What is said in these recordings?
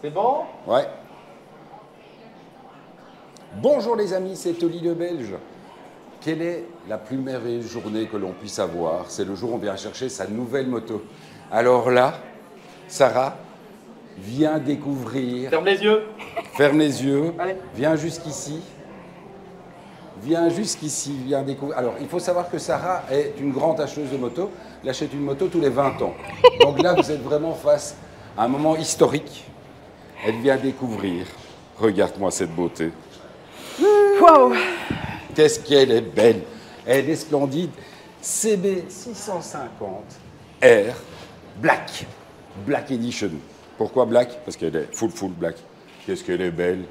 C'est bon? Ouais. Bonjour les amis, c'est Oli le Belge. Quelle est la plus merveilleuse journée que l'on puisse avoir? C'est le jour où on vient chercher sa nouvelle moto. Alors là, Sarah, viens découvrir. Ferme les yeux. Ferme les yeux. Allez. Viens jusqu'ici. Viens jusqu'ici, viens découvrir. Alors, il faut savoir que Sarah est une grande acheteuse de moto. Elle achète une moto tous les 20 ans. Donc là, vous êtes vraiment face à un moment historique. Elle vient découvrir. Regarde-moi cette beauté. Waouh! Qu'est-ce qu'elle est belle. Elle est splendide. CB 650 R Black. Black Edition. Pourquoi Black? Parce qu'elle est full black. Qu'est-ce qu'elle est belle.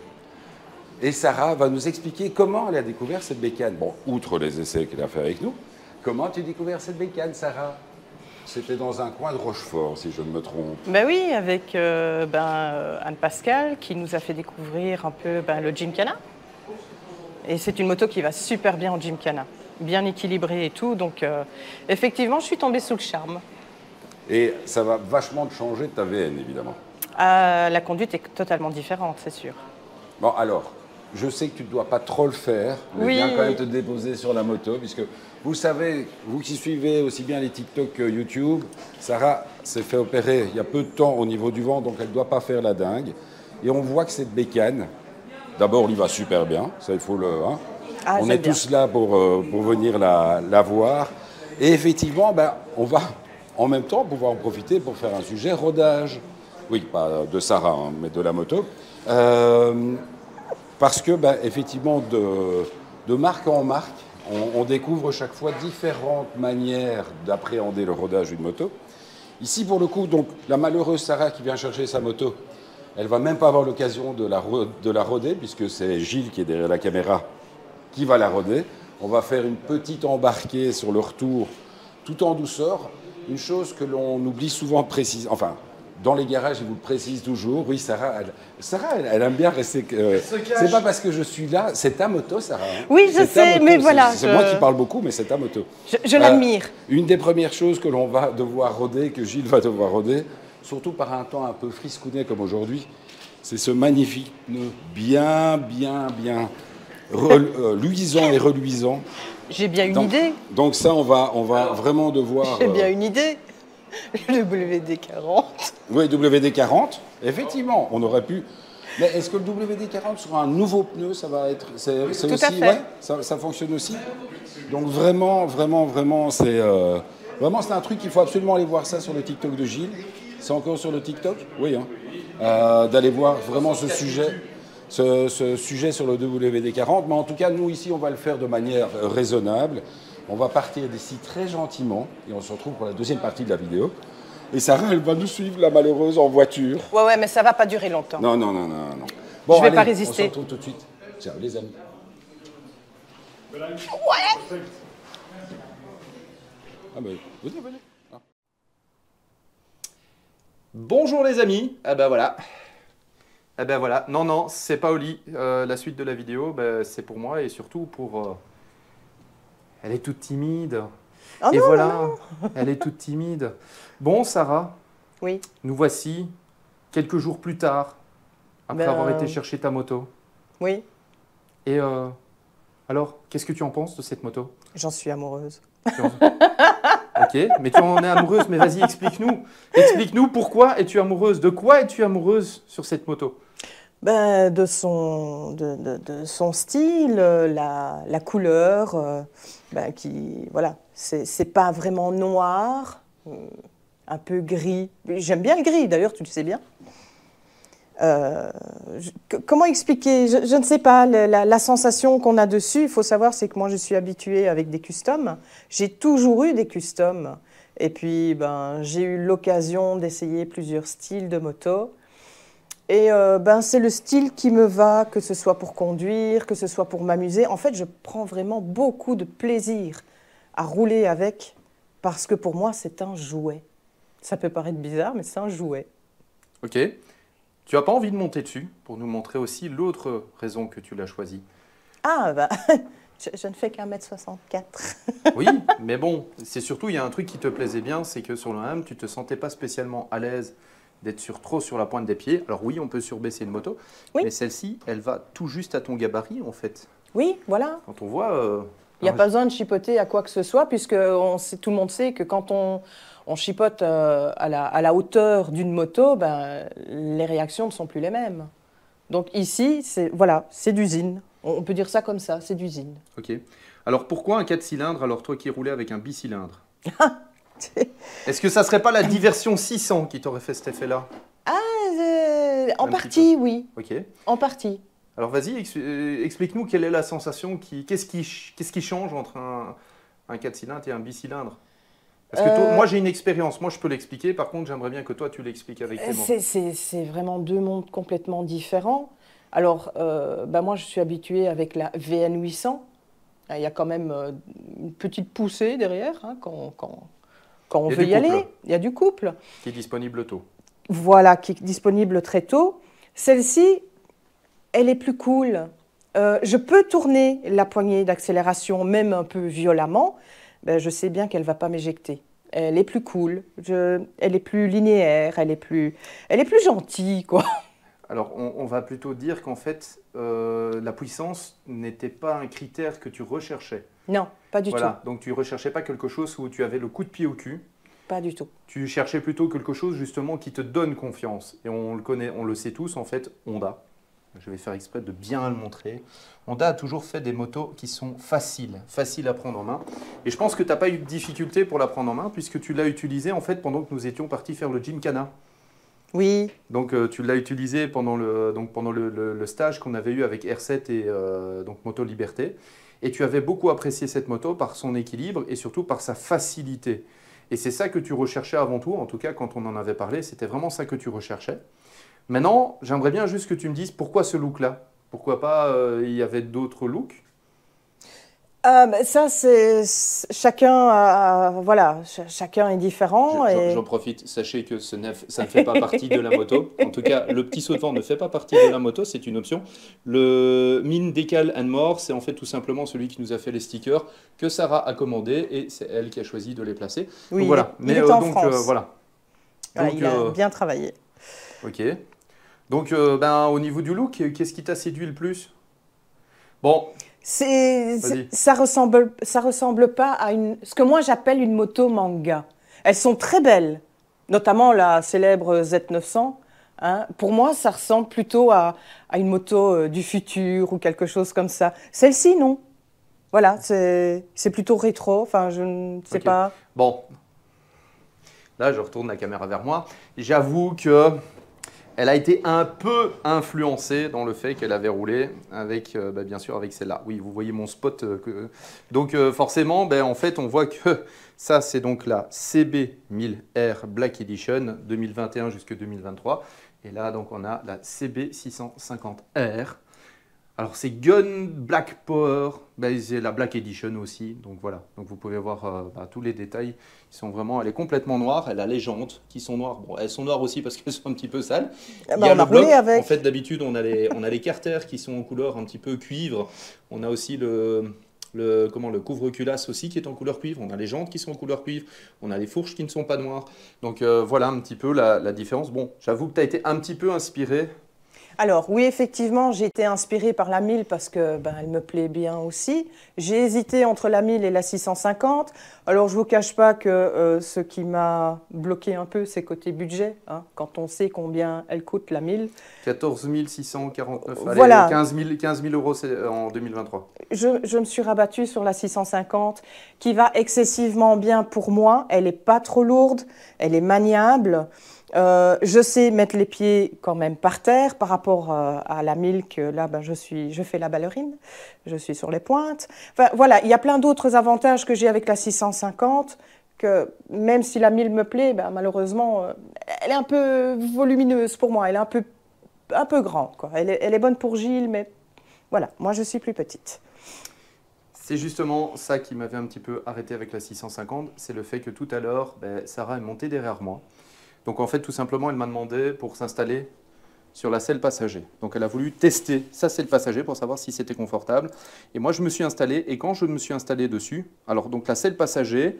Et Sarah va nous expliquer comment elle a découvert cette bécane. Bon, outre les essais qu'elle a fait avec nous, comment tu as découvert cette bécane, Sarah? C'était dans un coin de Rochefort, si je ne me trompe. Ben oui, avec Anne Pascal qui nous a fait découvrir un peu le Gymkhana. Et c'est une moto qui va super bien en Gymkhana, bien équilibrée et tout. Donc effectivement, je suis tombée sous le charme. Et ça va vachement te changer de ta VN, évidemment. La conduite est totalement différente, c'est sûr. Bon, alors, je sais que tu ne dois pas trop le faire, mais Oui. viens quand même te déposer sur la moto, puisque vous savez, vous qui suivez aussi bien les TikTok que YouTube, Sarah s'est fait opérer il y a peu de temps au niveau du ventre, donc elle ne doit pas faire la dingue. Et on voit que cette bécane, d'abord, il va super bien, ça il faut le... Hein. Ah, On j'aime est tous là pour venir la voir. Et effectivement, on va en même temps pouvoir en profiter pour faire un sujet rodage. Oui, pas de Sarah, hein, mais de la moto. Parce que, effectivement, de marque en marque, on découvre chaque fois différentes manières d'appréhender le rodage d'une moto. Ici, pour le coup, donc, la malheureuse Sarah qui vient chercher sa moto, elle ne va même pas avoir l'occasion de la roder, puisque c'est Gilles qui est derrière la caméra qui va la roder. On va faire une petite embarquée sur le retour, tout en douceur. Une chose que l'on oublie souvent de préciser, enfin, dans les garages, ils vous le précisent toujours. Oui, Sarah, elle aime bien rester... c'est pas parce que je suis là, c'est ta moto, Sarah. Hein. Oui, je sais, mais voilà. C'est moi qui parle beaucoup, mais c'est ta moto. Je l'admire. Une des premières choses que l'on va devoir roder, que Gilles va devoir roder, surtout par un temps un peu friscounet comme aujourd'hui, c'est ce magnifique pneu bien luisant et reluisant. J'ai bien une idée. Donc ça, on va vraiment devoir... J'ai bien une idée. Le WD-40. Oui, WD-40, effectivement, on aurait pu... Mais est-ce que le WD-40 sera un nouveau pneu? Ça va être... C'est Tout aussi, à fait. Ouais, ça fonctionne aussi. Donc vraiment, c'est un truc qu'il faut absolument aller voir ça sur le TikTok de Gilles. C'est encore sur le TikTok? Oui, hein. D'aller voir vraiment ce sujet sur le WD-40. Mais en tout cas, nous, ici, on va le faire de manière raisonnable. On va partir d'ici très gentiment et on se retrouve pour la deuxième partie de la vidéo. Et Sarah, elle va nous suivre, la malheureuse, en voiture. Ouais, mais ça va pas durer longtemps. Non. Bon, Je vais allez, pas résister. On se retrouve tout de suite. Ciao, les amis. Ouais. Ah ben, venez. Ah. Bonjour les amis. Ah ben voilà. Non, c'est pas Oli. La suite de la vidéo, c'est pour moi et surtout pour... Elle est toute timide. Oh et non, voilà, non. elle est toute timide. Bon, Sarah, Oui. nous voici quelques jours plus tard, après avoir été chercher ta moto. Oui. Et alors, qu'est-ce que tu en penses de cette moto? J'en suis amoureuse. Ok, mais tu en es amoureuse, mais vas-y, explique-nous. Explique-nous pourquoi es-tu amoureuse? De quoi es-tu amoureuse sur cette moto? De son style, la couleur, voilà, c'est pas vraiment noir, un peu gris. J'aime bien le gris, d'ailleurs, tu le sais bien. Comment expliquer? Je ne sais pas, la sensation qu'on a dessus, il faut savoir, c'est que moi, je suis habituée avec des customs. J'ai toujours eu des customs. Et puis, j'ai eu l'occasion d'essayer plusieurs styles de moto. Et c'est le style qui me va, que ce soit pour conduire, que ce soit pour m'amuser. En fait, je prends vraiment beaucoup de plaisir à rouler avec, parce que pour moi, c'est un jouet. Ça peut paraître bizarre, mais c'est un jouet. Ok. Tu n'as pas envie de monter dessus pour nous montrer aussi l'autre raison que tu l'as choisi? Ah, je ne fais qu'1,64 m. Oui, mais bon, c'est surtout, il y a un truc qui te plaisait bien, c'est que sur le M, tu ne te sentais pas spécialement à l'aise d'être trop sur la pointe des pieds. Alors oui, on peut surbaisser une moto, Oui. mais celle-ci, elle va tout juste à ton gabarit en fait. Oui, voilà. Quand on voit... Il n'y a pas besoin de chipoter à quoi que ce soit, puisque tout le monde sait que quand on chipote à la hauteur d'une moto, ben, les réactions ne sont plus les mêmes. Donc ici, voilà, c'est d'usine. On peut dire ça comme ça, c'est d'usine. Ok. Alors pourquoi un 4 cylindres alors toi qui roulais avec un bicylindre? Est-ce que ça serait pas la diversion 600 qui t'aurait fait cet effet-là? En partie, oui. Ok. En partie. Alors vas-y, explique-nous quelle est la sensation, qu'est-ce qui change entre un 4 cylindres et un bicylindre? Parce que toi, moi j'ai une expérience, moi je peux l'expliquer, par contre j'aimerais bien que toi tu l'expliques avec tes mots. C'est vraiment deux mondes complètement différents. Alors, moi je suis habituée avec la VN 800. Il y a quand même une petite poussée derrière hein, quand on veut y aller. Il y a du couple. Qui est disponible tôt. Voilà, qui est disponible très tôt. Celle-ci, elle est plus cool. Je peux tourner la poignée d'accélération, même un peu violemment. Ben, je sais bien qu'elle ne va pas m'éjecter. Elle est plus cool, elle est plus linéaire, elle est plus gentille, quoi. Alors, on va plutôt dire qu'en fait, la puissance n'était pas un critère que tu recherchais. Non, pas du tout. Donc tu ne recherchais pas quelque chose où tu avais le coup de pied au cul. Pas du tout. Tu cherchais plutôt quelque chose justement qui te donne confiance. Et on le connaît, on le sait tous, en fait, Honda. Je vais faire exprès de bien le montrer. Honda a toujours fait des motos qui sont faciles à prendre en main. Et je pense que tu n'as pas eu de difficulté pour la prendre en main puisque tu l'as utilisée en fait pendant que nous étions partis faire le Gymkhana. Oui. Donc tu l'as utilisé pendant le stage qu'on avait eu avec R7 et donc Moto Liberté. Et tu avais beaucoup apprécié cette moto par son équilibre et surtout par sa facilité. Et c'est ça que tu recherchais avant tout, en tout cas quand on en avait parlé, c'était vraiment ça que tu recherchais. Maintenant, j'aimerais bien juste que tu me dises pourquoi ce look-là? Pourquoi pas il y avait d'autres looks? Ça, c'est chacun, voilà, chacun est différent. J'en profite. Sachez que ça ne fait pas partie de la moto. En tout cas, le petit saut de vent ne fait pas partie de la moto. C'est une option. Le Min Decal and More, c'est en fait tout simplement celui qui nous a fait les stickers que Sarah a commandé et c'est elle qui a choisi de les placer. Oui, donc, voilà. il est en France. Voilà. Voilà, Donc, il a bien travaillé. Ok. Donc, au niveau du look, qu'est-ce qui t'a séduit le plus? Bon. Ça ressemble pas à ce que moi j'appelle une moto manga. Elles sont très belles, notamment la célèbre Z900. Hein. Pour moi, ça ressemble plutôt à une moto du futur ou quelque chose comme ça. Celle-ci, non. Voilà, c'est plutôt rétro. Enfin, je ne sais pas. Bon. Là, je retourne la caméra vers moi. J'avoue que elle a été un peu influencée dans le fait qu'elle avait roulé avec, bien sûr, avec celle-là. Oui, vous voyez mon spot. Donc, forcément, en fait, on voit que ça, c'est donc la CB1000R Black Edition 2021 jusqu'à 2023. Et là, donc, on a la CB650R. Alors, c'est Gun Black Power, c'est la Black Edition aussi. Donc, voilà. Donc, vous pouvez voir tous les détails. Elle est complètement noire. Elle a les jantes qui sont noires. Bon, elles sont noires aussi parce qu'elles sont un petit peu sales. Il y a le bloc. En fait, d'habitude, on a les carters qui sont en couleur un petit peu cuivre. On a aussi le couvre-culasse aussi qui est en couleur cuivre. On a les jantes qui sont en couleur cuivre. On a les fourches qui ne sont pas noires. Donc, voilà un petit peu la différence. Bon, j'avoue que tu as été un petit peu inspiré. Alors oui, effectivement, j'ai été inspirée par la 1000 parce que elle me plaît bien aussi. J'ai hésité entre la 1000 et la 650. Alors je ne vous cache pas que ce qui m'a bloqué un peu, c'est côté budget. Hein, quand on sait combien elle coûte la 1000. 14 649, voilà. 15 000 € en 2023. Je me suis rabattue sur la 650 qui va excessivement bien pour moi. Elle n'est pas trop lourde, elle est maniable. Je sais mettre les pieds quand même par terre par rapport à la 1000 que là, je fais la ballerine, je suis sur les pointes. Enfin, voilà, il y a plein d'autres avantages que j'ai avec la 650 que même si la 1000 me plaît, malheureusement, elle est un peu volumineuse pour moi, elle est un peu grande, quoi. Elle est bonne pour Gilles, mais voilà, moi je suis plus petite. C'est justement ça qui m'avait un petit peu arrêté avec la 650, c'est le fait que tout à l'heure, Sarah est montée derrière moi. Donc en fait, tout simplement, elle m'a demandé pour s'installer sur la selle passager. Donc elle a voulu tester sa selle passager pour savoir si c'était confortable. Et moi, je me suis installé. Et quand je me suis installé dessus, alors donc la selle passager,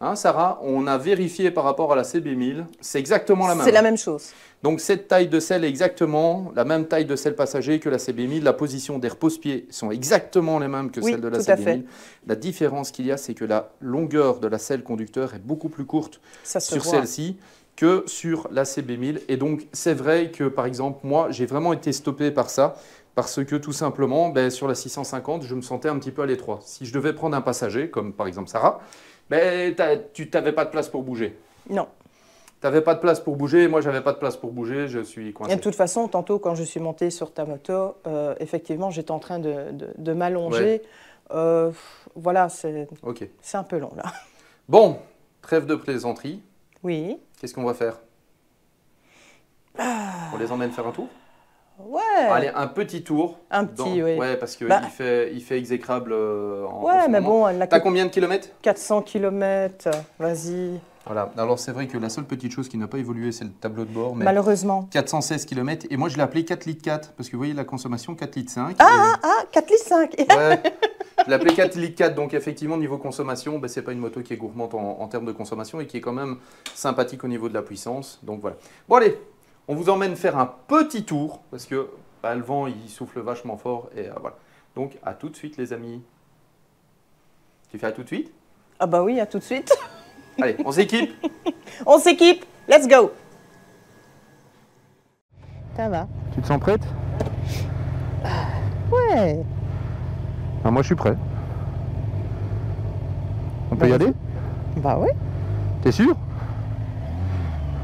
Hein, Sarah, on a vérifié par rapport à la CB1000, c'est exactement la même. C'est la même chose. Donc cette taille de selle est exactement la même taille de selle passager que la CB1000. La position des repose-pieds sont exactement les mêmes que celles de la tout à fait. CB1000. La différence qu'il y a, c'est que la longueur de la selle conducteur est beaucoup plus courte Ça se sur voit. celle-ci que sur la CB1000. Et donc c'est vrai que par exemple, moi j'ai vraiment été stoppé par ça. Parce que tout simplement, ben, sur la 650, je me sentais un petit peu à l'étroit. Si je devais prendre un passager, comme par exemple Sarah, ben, tu n'avais pas de place pour bouger. Non. Tu n'avais pas de place pour bouger, moi j'avais pas de place pour bouger, je suis coincé. Et de toute façon, tantôt quand je suis montée sur ta moto, effectivement, j'étais en train de m'allonger. Voilà, c'est Ok. un peu long là. Bon, trêve de plaisanterie. Oui. Qu'est-ce qu'on va faire? On les emmène faire un tour? Ouais. Allez, un petit tour. Un petit, oui. Ouais, parce qu'il il fait exécrable en Ouais, ce mais moment. bon, elle n'a T'as que combien de kilomètres? 400 km. Vas-y. Voilà, alors c'est vrai que la seule petite chose qui n'a pas évolué, c'est le tableau de bord. Mais Malheureusement. 416 km, et moi je l'ai appelé 4 litres 4, parce que vous voyez la consommation 4 litres 5. 4 litres 5. Ouais, je l'ai appelé 4 litres 4, donc effectivement niveau consommation, ben, c'est pas une moto qui est gourmande en termes de consommation et qui est quand même sympathique au niveau de la puissance. Donc voilà. Bon allez, on vous emmène faire un petit tour, parce que bah, le vent il souffle vachement fort, et voilà. Donc à tout de suite les amis. Tu fais à tout de suite? Ah bah oui, à tout de suite. Allez, on s'équipe. On s'équipe. Let's go. Ça va. Tu te sens prête? Ouais. Ah, moi je suis prêt. On peut y aller? Bah oui. T'es sûr?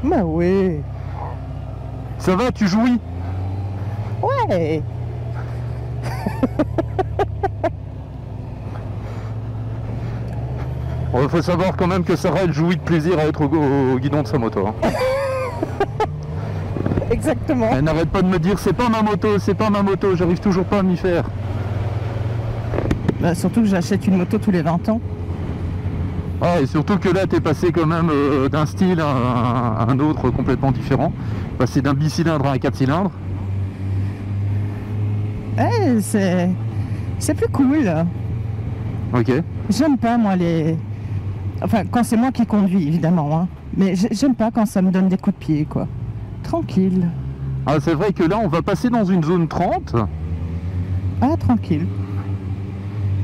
Bah oui. Ça va, tu jouis? Ouais. Il faut savoir quand même que Sarah elle jouit de plaisir à être au guidon de sa moto. Hein. Exactement. Elle n'arrête pas de me dire c'est pas ma moto, j'arrive toujours pas à m'y faire. Bah, surtout que j'achète une moto tous les 20 ans. Ah, et surtout que là t'es passé quand même d'un style à un autre complètement différent. Passé d'un bicylindre à un 4 cylindres. Ouais, c'est plus cool. Ok. J'aime pas moi les... Enfin, quand c'est moi qui conduis, évidemment. Hein. Mais j'aime pas quand ça me donne des coups de pied, quoi. Tranquille. Ah, c'est vrai que là, on va passer dans une zone 30. Ah, tranquille.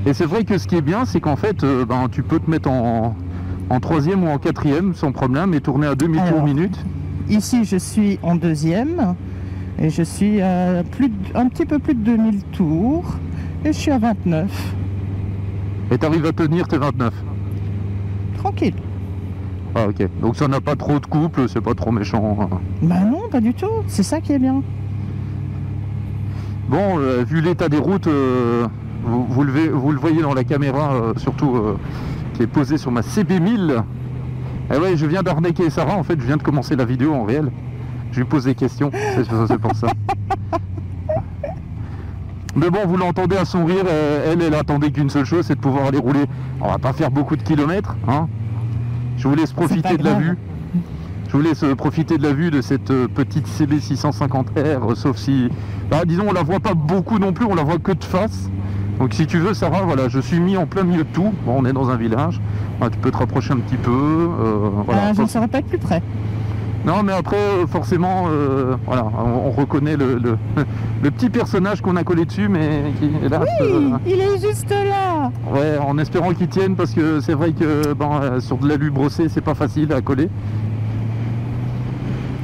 Et c'est vrai que ce qui est bien, c'est qu'en fait, tu peux te mettre en troisième ou en quatrième sans problème et tourner à demi-tour minute. Ici, je suis en deuxième. Et je suis à un petit peu plus de 2000 tours. Et je suis à 29. Et tu arrives à tenir tes 29? Tranquille. Ah ok, donc ça n'a pas trop de couple, c'est pas trop méchant. Bah non, pas du tout, c'est ça qui est bien. Bon, vu l'état des routes, vous le voyez dans la caméra, surtout qui est posée sur ma CB1000. Eh ouais, je viens d'arnaquer Sarah, en fait, je viens de commencer la vidéo en réel. Je lui pose des questions, c'est pour ça. Mais bon, vous l'entendez à son rire, elle attendait qu'une seule chose, c'est de pouvoir aller rouler. On va pas faire beaucoup de kilomètres, hein. Je vous laisse profiter de la vue. Je vous laisse profiter de la vue de cette petite CB650R, sauf si, disons, on la voit pas beaucoup non plus, on la voit que de face. Donc si tu veux, Sarah, voilà, je suis mis en plein milieu de tout. Bon, on est dans un village, tu peux te rapprocher un petit peu. Voilà. Je ne saurais pas être plus près. Non, mais après, forcément, voilà, on reconnaît le petit personnage qu'on a collé dessus, mais qui, hélas, oui, il est juste là. Ouais, en espérant qu'il tienne, parce que c'est vrai que sur de l'alu brossé, c'est pas facile à coller.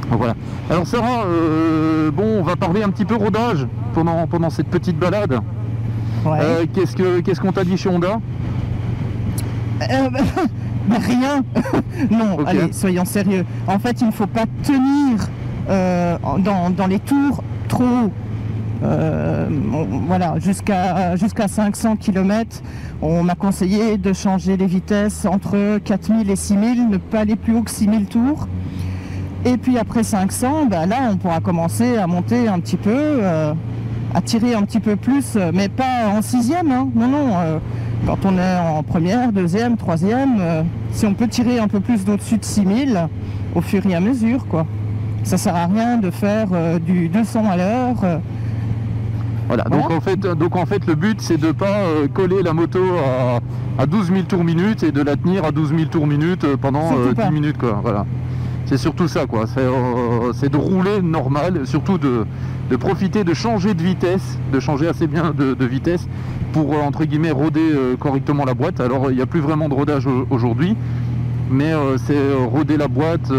Donc, voilà. Alors Sarah, bon, on va parler un petit peu rodage pendant cette petite balade. Ouais. Qu'est-ce qu'on t'a dit chez Honda? Rien. Non, Okay. Allez, soyons sérieux. En fait, il ne faut pas tenir dans les tours trop. Voilà, jusqu'à 500 km. On m'a conseillé de changer les vitesses entre 4000 et 6000, ne pas aller plus haut que 6000 tours. Et puis après 500, là, on pourra commencer à monter un petit peu, à tirer un petit peu plus, mais pas en sixième. Hein. Non. Quand on est en première, deuxième, troisième, si on peut tirer un peu plus d'au-dessus de 6000, au fur et à mesure, quoi. Ça sert à rien de faire du 200 à l'heure. Voilà, Voilà. Donc en fait le but c'est de ne pas coller la moto à 12 000 tours minute et de la tenir à 12 000 tours minute pendant Surtout 10 pas. minutes quoi. Voilà. C'est surtout ça quoi, c'est de rouler normal, surtout de profiter de changer de vitesse, de changer assez bien de vitesse pour entre guillemets roder correctement la boîte. Alors il n'y a plus vraiment de rodage aujourd'hui, mais c'est roder la boîte,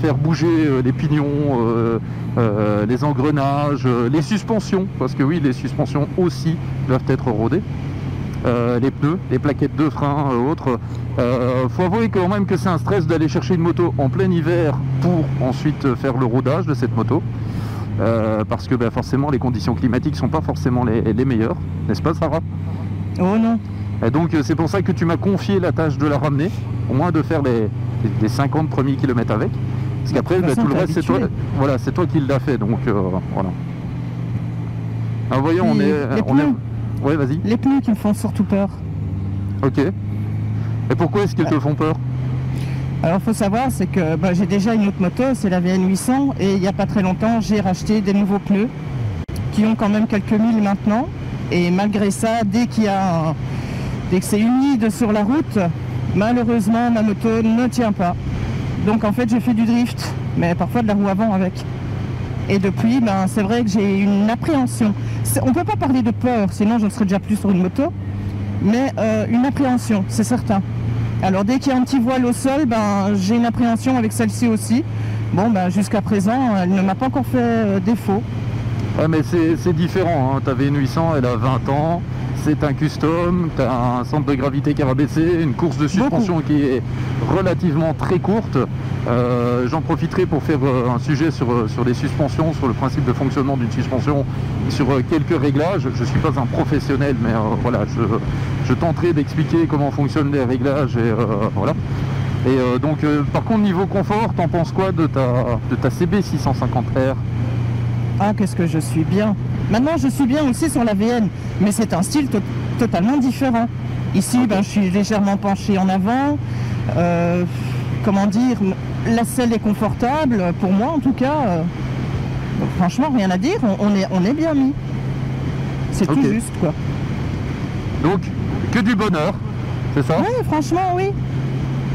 faire bouger les pignons, les engrenages, les suspensions, parce que oui, les suspensions aussi doivent être rodées, les pneus, les plaquettes de frein, autres. Faut avouer quand même que c'est un stress d'aller chercher une moto en plein hiver pour ensuite faire le rodage de cette moto, parce que forcément les conditions climatiques sont pas forcément les meilleures, n'est-ce pas Sarah? Oh non. Et donc c'est pour ça que tu m'as confié la tâche de la ramener, au moins de faire les 50 premiers kilomètres avec. Parce qu'après, De toute façon, tout le t'es reste, c'est toi, habitué. voilà, c'est toi qui l'as fait. Donc voilà. Alors voyons, on Puis, est. les pneus. Ouais, vas-y. Les pneus qui me font surtout peur. Ok. Et pourquoi est-ce qu'ils te font peur? Alors, il faut savoir, c'est que j'ai déjà une autre moto, c'est la VN800, et il n'y a pas très longtemps, j'ai racheté des nouveaux pneus qui ont quand même quelques milles maintenant. Et malgré ça, dès que c'est humide sur la route, malheureusement, ma moto ne tient pas. Donc en fait, j'ai fait du drift, mais parfois de la roue avant avec. Et depuis, c'est vrai que j'ai une appréhension. On ne peut pas parler de peur, sinon je ne serais déjà plus sur une moto, mais une appréhension, c'est certain. Alors dès qu'il y a un petit voile au sol, j'ai une appréhension avec celle-ci aussi. Bon, jusqu'à présent, elle ne m'a pas encore fait défaut. Ouais, mais c'est différent, hein. Ta VN800, elle a 20 ans, c'est un custom, tu as un centre de gravité qui a rabaissé, une course de suspension qui est relativement très courte. J'en profiterai pour faire un sujet sur les suspensions, sur le principe de fonctionnement d'une suspension, sur quelques réglages. Je ne suis pas un professionnel, mais voilà, je tenterai d'expliquer comment fonctionnent les réglages et voilà. Et donc, par contre, niveau confort, t'en penses quoi de ta CB650R? Ah, qu'est-ce que je suis bien. Maintenant, je suis bien aussi sur la VN, mais c'est un style totalement différent. Ici, je suis légèrement penché en avant. Comment dire, la selle est confortable, pour moi en tout cas. Franchement, rien à dire, on est bien mis. C'est tout juste, quoi. Donc, que du bonheur, c'est ça? Oui, franchement, oui.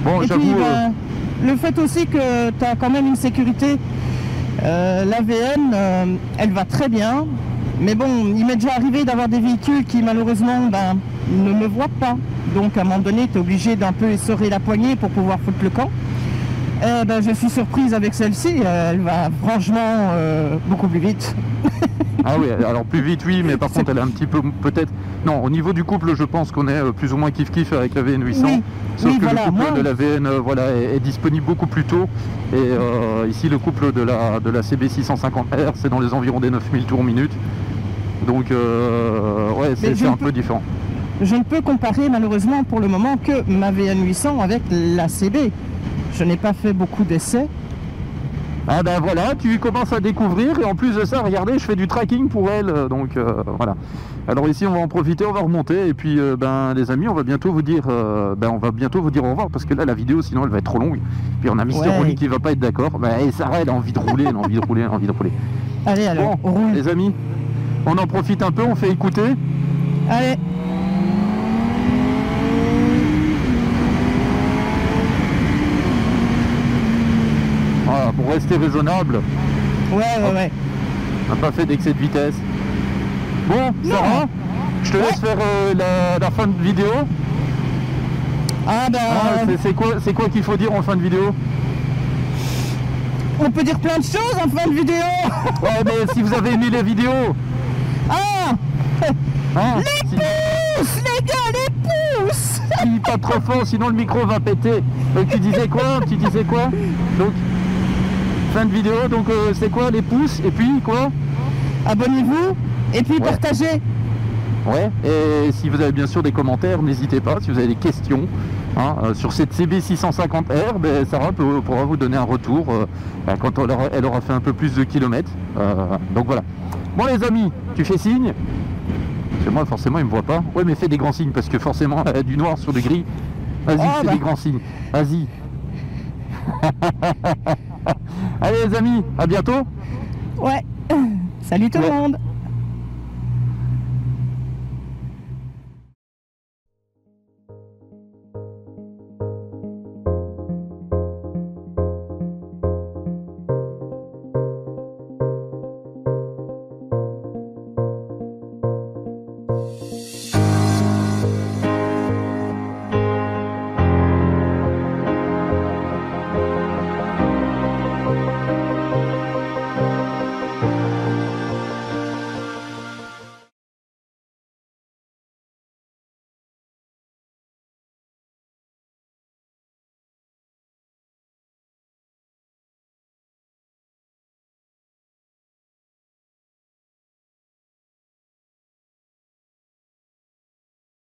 Bon, et j'avoue... puis, le fait aussi que tu as quand même une sécurité. La VN, elle va très bien, mais bon, il m'est déjà arrivé d'avoir des véhicules qui malheureusement ne me voient pas. Donc à un moment donné, tu es obligé d'un peu essorer la poignée pour pouvoir foutre le camp. Je suis surprise avec celle-ci, elle va franchement beaucoup plus vite. Ah oui, alors plus vite oui, mais par contre elle est un petit peu peut-être... Non, au niveau du couple, je pense qu'on est plus ou moins kiff-kiff avec la VN800. Oui. Sauf oui, que voilà, le couple moi... de la VN est disponible beaucoup plus tôt. Et ici, le couple de la CB650R, c'est dans les environs des 9000 tours minute. Donc, ouais, c'est un peu différent. Je ne peux comparer malheureusement pour le moment que ma VN800 avec la CB. Je n'ai pas fait beaucoup d'essais. Ah ben voilà, tu commences à découvrir et en plus de ça, regardez, je fais du tracking pour elle, donc voilà. Alors ici, on va en profiter, on va remonter et puis les amis, on va bientôt vous dire, au revoir parce que là, la vidéo, sinon, elle va être trop longue. Puis on a Mister Rolly qui va pas être d'accord. Et Sarah, elle a envie de rouler, elle a envie de rouler, elle a envie de rouler. Allez alors, bon, on roule. Les amis, on en profite un peu, on fait écouter. Allez. Voilà, pour rester raisonnable. Ouais. On n'a pas fait d'excès de vitesse. Bon, Sarah, je te laisse faire la fin de vidéo. C'est quoi qu'il faut dire en fin de vidéo? On peut dire plein de choses en fin de vidéo. Ouais, mais si vous avez aimé les vidéos. Les pouces, les gars, les pouces. Dis pas trop fort, sinon le micro va péter. Donc tu disais quoi? Donc, fin de vidéo, donc c'est quoi les pouces? Et puis quoi? Abonnez-vous et puis partagez. Ouais, et si vous avez bien sûr des commentaires, n'hésitez pas. Si vous avez des questions sur cette CB650R, Sarah pourra vous donner un retour quand elle aura fait un peu plus de kilomètres. Donc voilà. Bon les amis, tu fais signe? Parce que moi forcément il me voit pas. Ouais, mais fais des grands signes parce que forcément elle a du noir sur le gris. Vas-y, fais des grands signes. Vas-y. Allez les amis, à bientôt. Ouais. Salut tout le monde.